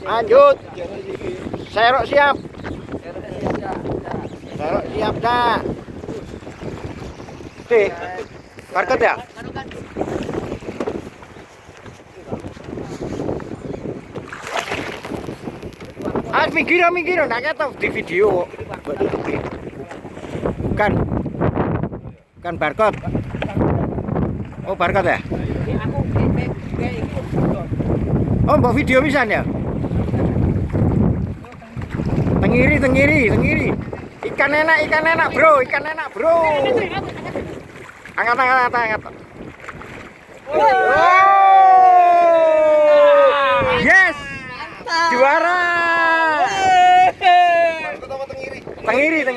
Lanjut. Serok siap. Serok siap dah. Parket ya? Minggir, nak kata di video. Kan barcode. Oh, barcode ya? Oh, mbak video bisa ya? Tenggiri. Ikan enak, bro, Angkat. Oh! Yes! Juara! Tenggiri.